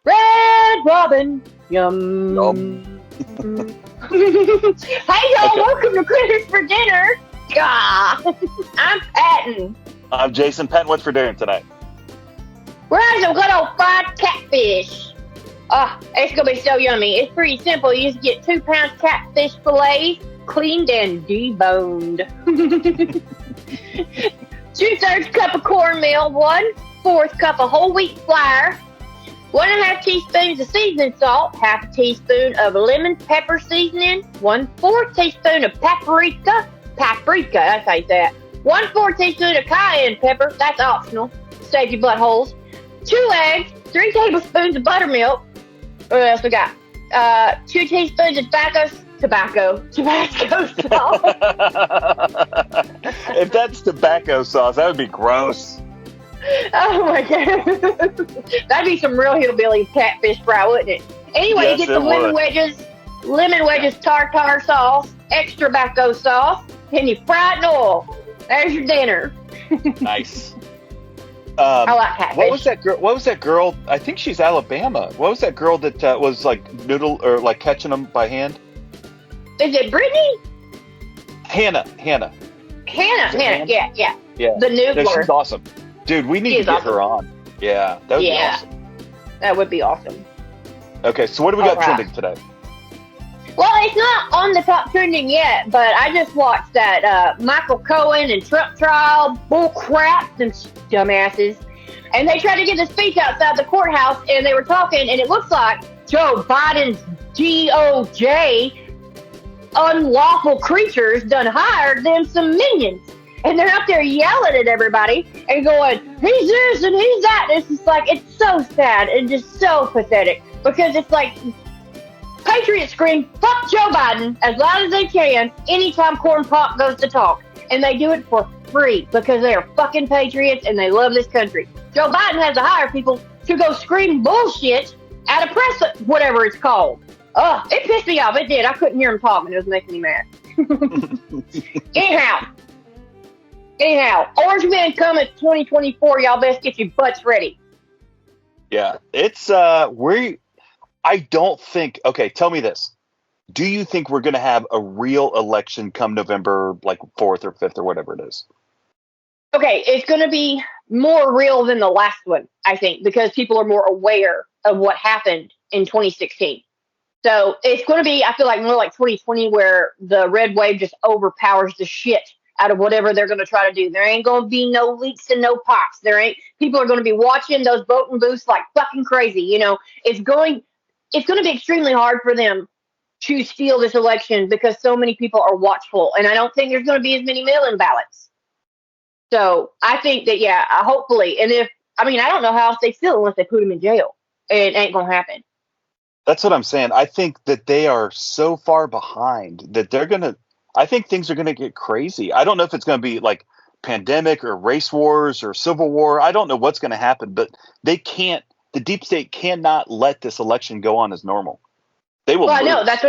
Red Robin. Yum. Hey y'all, welcome to Critters for Dinner. I'm Patton. I'm Jason. Patton, what's for dinner tonight? We're having some good old fried catfish. It's gonna be so yummy. It's pretty simple. You just get 2 pounds catfish fillets, cleaned and deboned. 2/3 cup of cornmeal, 1/4 cup of whole wheat flour, 1.5 teaspoons of seasoning salt, 1/2 teaspoon of lemon pepper seasoning, 1/4 teaspoon of paprika, that's how you say it, 1/4 teaspoon of cayenne pepper, that's optional, save your buttholes, 2 eggs, 3 tablespoons of buttermilk, what else we got, 2 teaspoons of Tabasco sauce. If that's tobacco sauce, that would be gross. Oh my god. That'd be some real hillbilly catfish fry, wouldn't it? Anyway, Yes, you get some lemon wedges, tartar sauce, extra tobacco sauce, and you fry it in oil. There's your dinner. Nice. I like catfish. What was that girl? I think she's Alabama. What was that girl that was like noodle or like catching them by hand? Is it Brittany? Hannah. Hannah, yeah. Yeah. The noodler. No, she's awesome. Dude, we need to get her on. Yeah, that would be awesome. That would be awesome. Okay, so what do we got trending today? Well, it's not on the top trending yet, but I just watched that Michael Cohen and Trump trial bull crap, them dumbasses. And they tried to give a speech outside the courthouse, and they were talking, and it looks like Joe Biden's DOJ unlawful creatures done hired them some minions. And they're out there yelling at everybody and going, he's this and he's that. And it's just like, it's so sad and just so pathetic. Because it's like, Patriots scream, fuck Joe Biden as loud as they can anytime Corn Pop goes to talk. And they do it for free because they are fucking patriots and they love this country. Joe Biden has to hire people to go scream bullshit at a press, whatever it's called. It pissed me off. It did. I couldn't hear him talk and it was making me mad. Anyhow, Orange Man coming 2024. Y'all best get your butts ready. Yeah, it's I don't think. Okay, tell me this: do you think we're going to have a real election come November, like 4th or 5th or whatever it is? Okay, it's going to be more real than the last one, I think, because people are more aware of what happened in 2016. So it's going to be, I feel like, more like 2020, where the red wave just overpowers the shit out of whatever they're going to try to do. There ain't going to be no leaks and no pops. People are going to be watching those voting booths like fucking crazy. You know, it's going to be extremely hard for them to steal this election because so many people are watchful. And I don't think there's going to be as many mail-in ballots. So I think that, hopefully. And I don't know how else they feel unless they put them in jail. It ain't going to happen. That's what I'm saying. I think that they are so far behind that I think things are going to get crazy. I don't know if it's going to be like pandemic or race wars or civil war. I don't know what's going to happen, but the deep state cannot let this election go on as normal. They will. Well, I know that's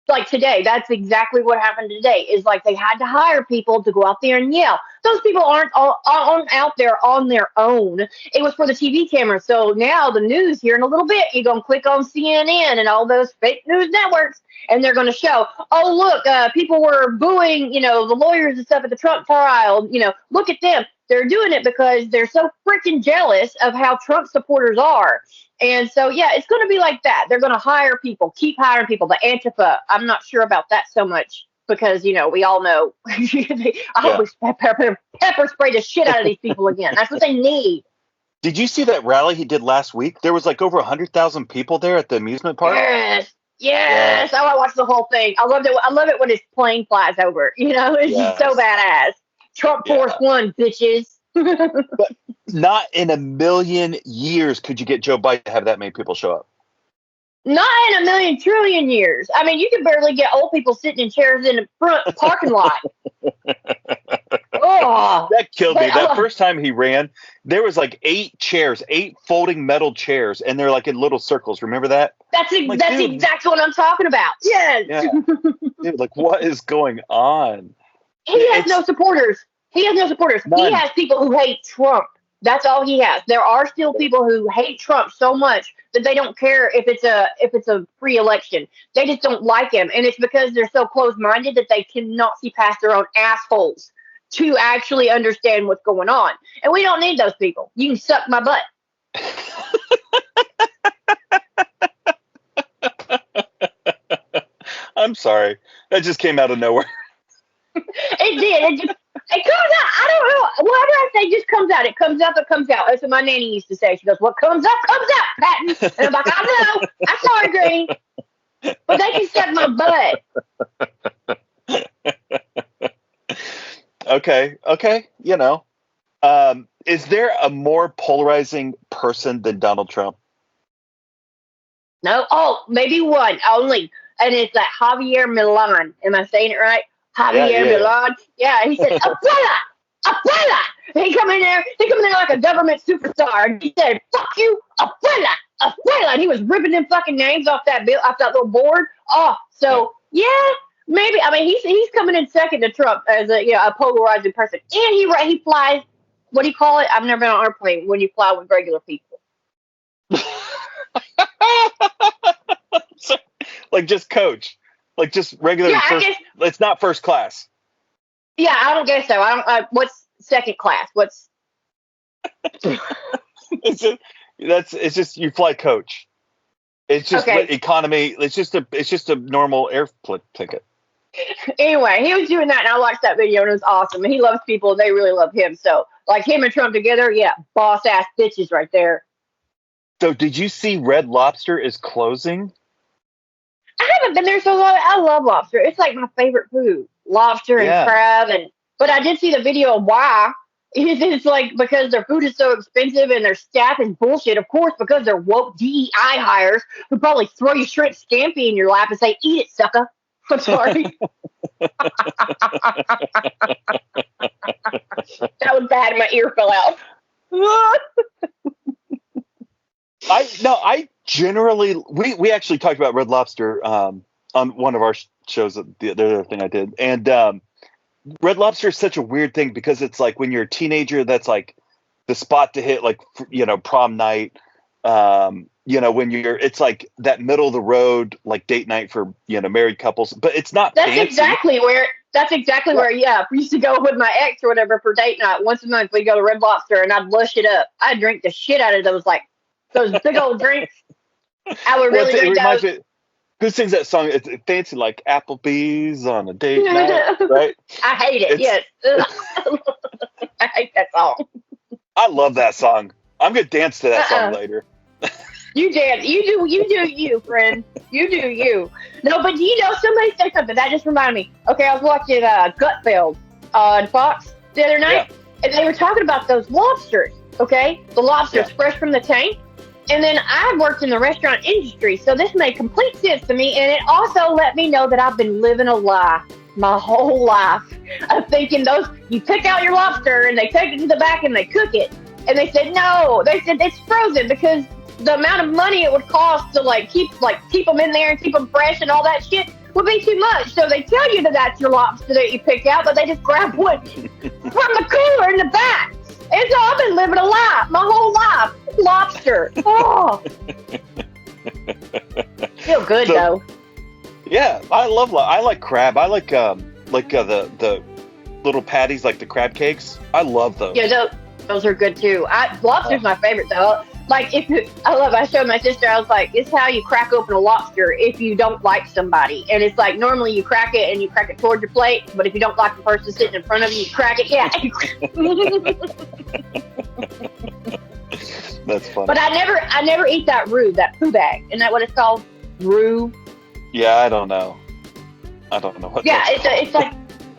like today, that's exactly what happened today. Is like they had to hire people to go out there and yell. Those people aren't out there on their own. It was for the TV camera. So now the news here in a little bit, you're going to click on CNN and all those fake news networks, and they're going to show, oh, look, people were booing, the lawyers and stuff at the Trump trial. Look at them. They're doing it because they're so freaking jealous of how Trump supporters are. And so, it's going to be like that. They're going to hire people, keep hiring people. The Antifa, I'm not sure about that so much because, we all know. I hope we pepper spray the shit out of these people again. That's what they need. Did you see that rally he did last week? There was like over 100,000 people there at the amusement park. Yes. I watched the whole thing. I love it when his plane flies over. It's just so badass. Trump Force One, bitches. But not in a million years could you get Joe Biden to have that many people show up. Not in a million trillion years. I mean, you can barely get old people sitting in chairs in the front parking lot. That killed me. That first time he ran, there was like 8 folding metal chairs, and they're like in little circles. Remember that? That's exactly what I'm talking about. Yes. Yeah. Dude, like, what is going on? He has no supporters. None. He has people who hate Trump. That's all he has. There are still people who hate Trump so much that they don't care if it's a free election. They just don't like him, and it's because they're so close-minded that they cannot see past their own assholes to actually understand what's going on. And we don't need those people. You can suck my butt. I'm sorry. That just came out of nowhere. It did. It comes out. I don't know. Whatever I say just comes out. It comes up, it comes out. That's what my nanny used to say. She goes, what comes up, Patton. And I'm like, I know. I'm sorry, Granny. But they can suck my butt. Okay. You know. Is there a more polarizing person than Donald Trump? No. Oh, maybe one. Only. And it's that Javier Milan. Am I saying it right? Javier Milan. Yeah, he said, Abuela! He come in there like a government superstar. And he said, fuck you, Abuela! And he was ripping them fucking names off that little board. Oh, so, yeah, maybe. I mean, he's coming in second to Trump as a polarizing person. And he flies, what do you call it? I've never been on an airplane when you fly with regular people. Like just coach. Like just regular. Yeah, it's not first class. Yeah, I don't guess so. What's second class? What's? It's just you fly coach. It's just economy. It's just a normal airplane ticket. Anyway, he was doing that, and I watched that video, and it was awesome. And he loves people, and they really love him. So, like him and Trump together, yeah, boss ass bitches right there. So, did you see Red Lobster is closing? I haven't been there so long. I love lobster. It's like my favorite food. Lobster and crab, but I did see the video of why. It's like because their food is so expensive and their staff is bullshit. Of course, because they're woke DEI hires who probably throw you shrimp scampi in your lap and say, "Eat it, sucker." I'm sorry. That was bad. My ear fell out. I generally we actually talked about Red Lobster on one of our shows, the other thing I did, and Red Lobster is such a weird thing because it's like when you're a teenager, that's like the spot to hit, like prom night. When it's like that middle of the road, like date night for married couples, but it's not. That's fancy. exactly where. Yeah, we used to go with my ex or whatever for date night once a month. We'd go to Red Lobster and I'd lush it up. I'd drink the shit out of those big old drinks. I would really drink those. Who sings that song? It's fancy like Applebee's on a date night, right? I hate it. Yes, I hate that song. I love that song. I'm gonna dance to that song later. You dance. You do you, friend. You do you. No, but somebody said something that just reminded me. Okay, I was watching Gutfeld on Fox the other night, and they were talking about those lobsters. Okay, the lobsters fresh from the tank. And then I worked in the restaurant industry, so this made complete sense to me. And it also let me know that I've been living a lie my whole life of thinking you pick out your lobster and they take it to the back and they cook it. And they said, no, they said it's frozen because the amount of money it would cost to keep them in there and keep them fresh and all that shit would be too much. So they tell you that that's your lobster that you picked out, but they just grab one from the cooler in the back. And so I've been living a lie my whole life. Lobster. Oh. Feel good though. Yeah, I like crab. I like the little patties, like the crab cakes. I love those. Yeah, those are good too. Lobster's my favorite though. Like I showed my sister, I was like, it's how you crack open a lobster if you don't like somebody. And it's like normally you crack it and you crack it towards your plate, but if you don't like the person sitting in front of you, you crack it. Yeah. That's funny. But I never eat that roux, that poo bag. Isn't that what it's called? Roux? Yeah, I don't know what. Yeah, it's like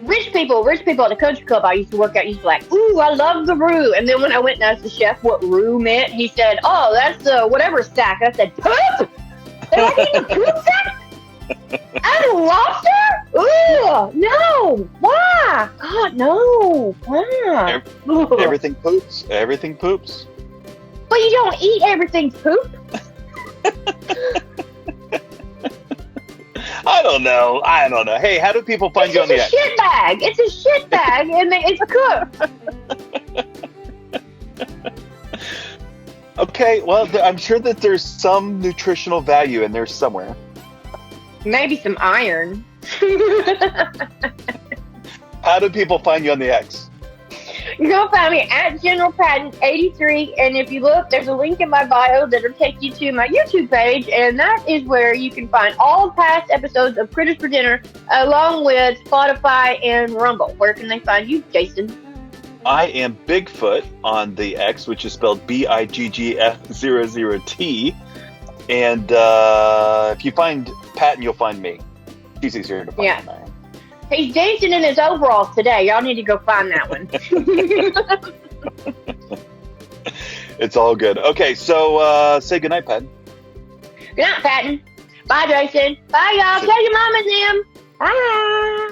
rich people at the country club I used to work at used to like, ooh, I love the roux. And then when I went and asked the chef what roux meant, he said, oh, that's whatever stack. I said, poop? They're like eating poop stack? Out of lobster? Ooh, no. Why? God, no. Why? Everything poops. Everything poops. But you don't eat everything's poop. I don't know. Hey, how do people find you on the It's a shit bag. It's a shit bag, and it's cooked. Okay, well, I'm sure that there's some nutritional value in there somewhere. Maybe some iron. How do people find you on the X? You can find me at General Patton 83, and if you look, there's a link in my bio that'll take you to my YouTube page, and that is where you can find all past episodes of Critters for Dinner, along with Spotify and Rumble. Where can they find you, Jason? I am Bigfoot on the X, which is spelled BIGGF00T. And if you find Patton, you'll find me. She's easier to find. Yeah. He's dancing in his overalls today. Y'all need to go find that one. It's all good. Okay, so say goodnight, Patton. Good night, Patton. Bye, Jason. Bye, y'all. Tell your mom and them. Bye.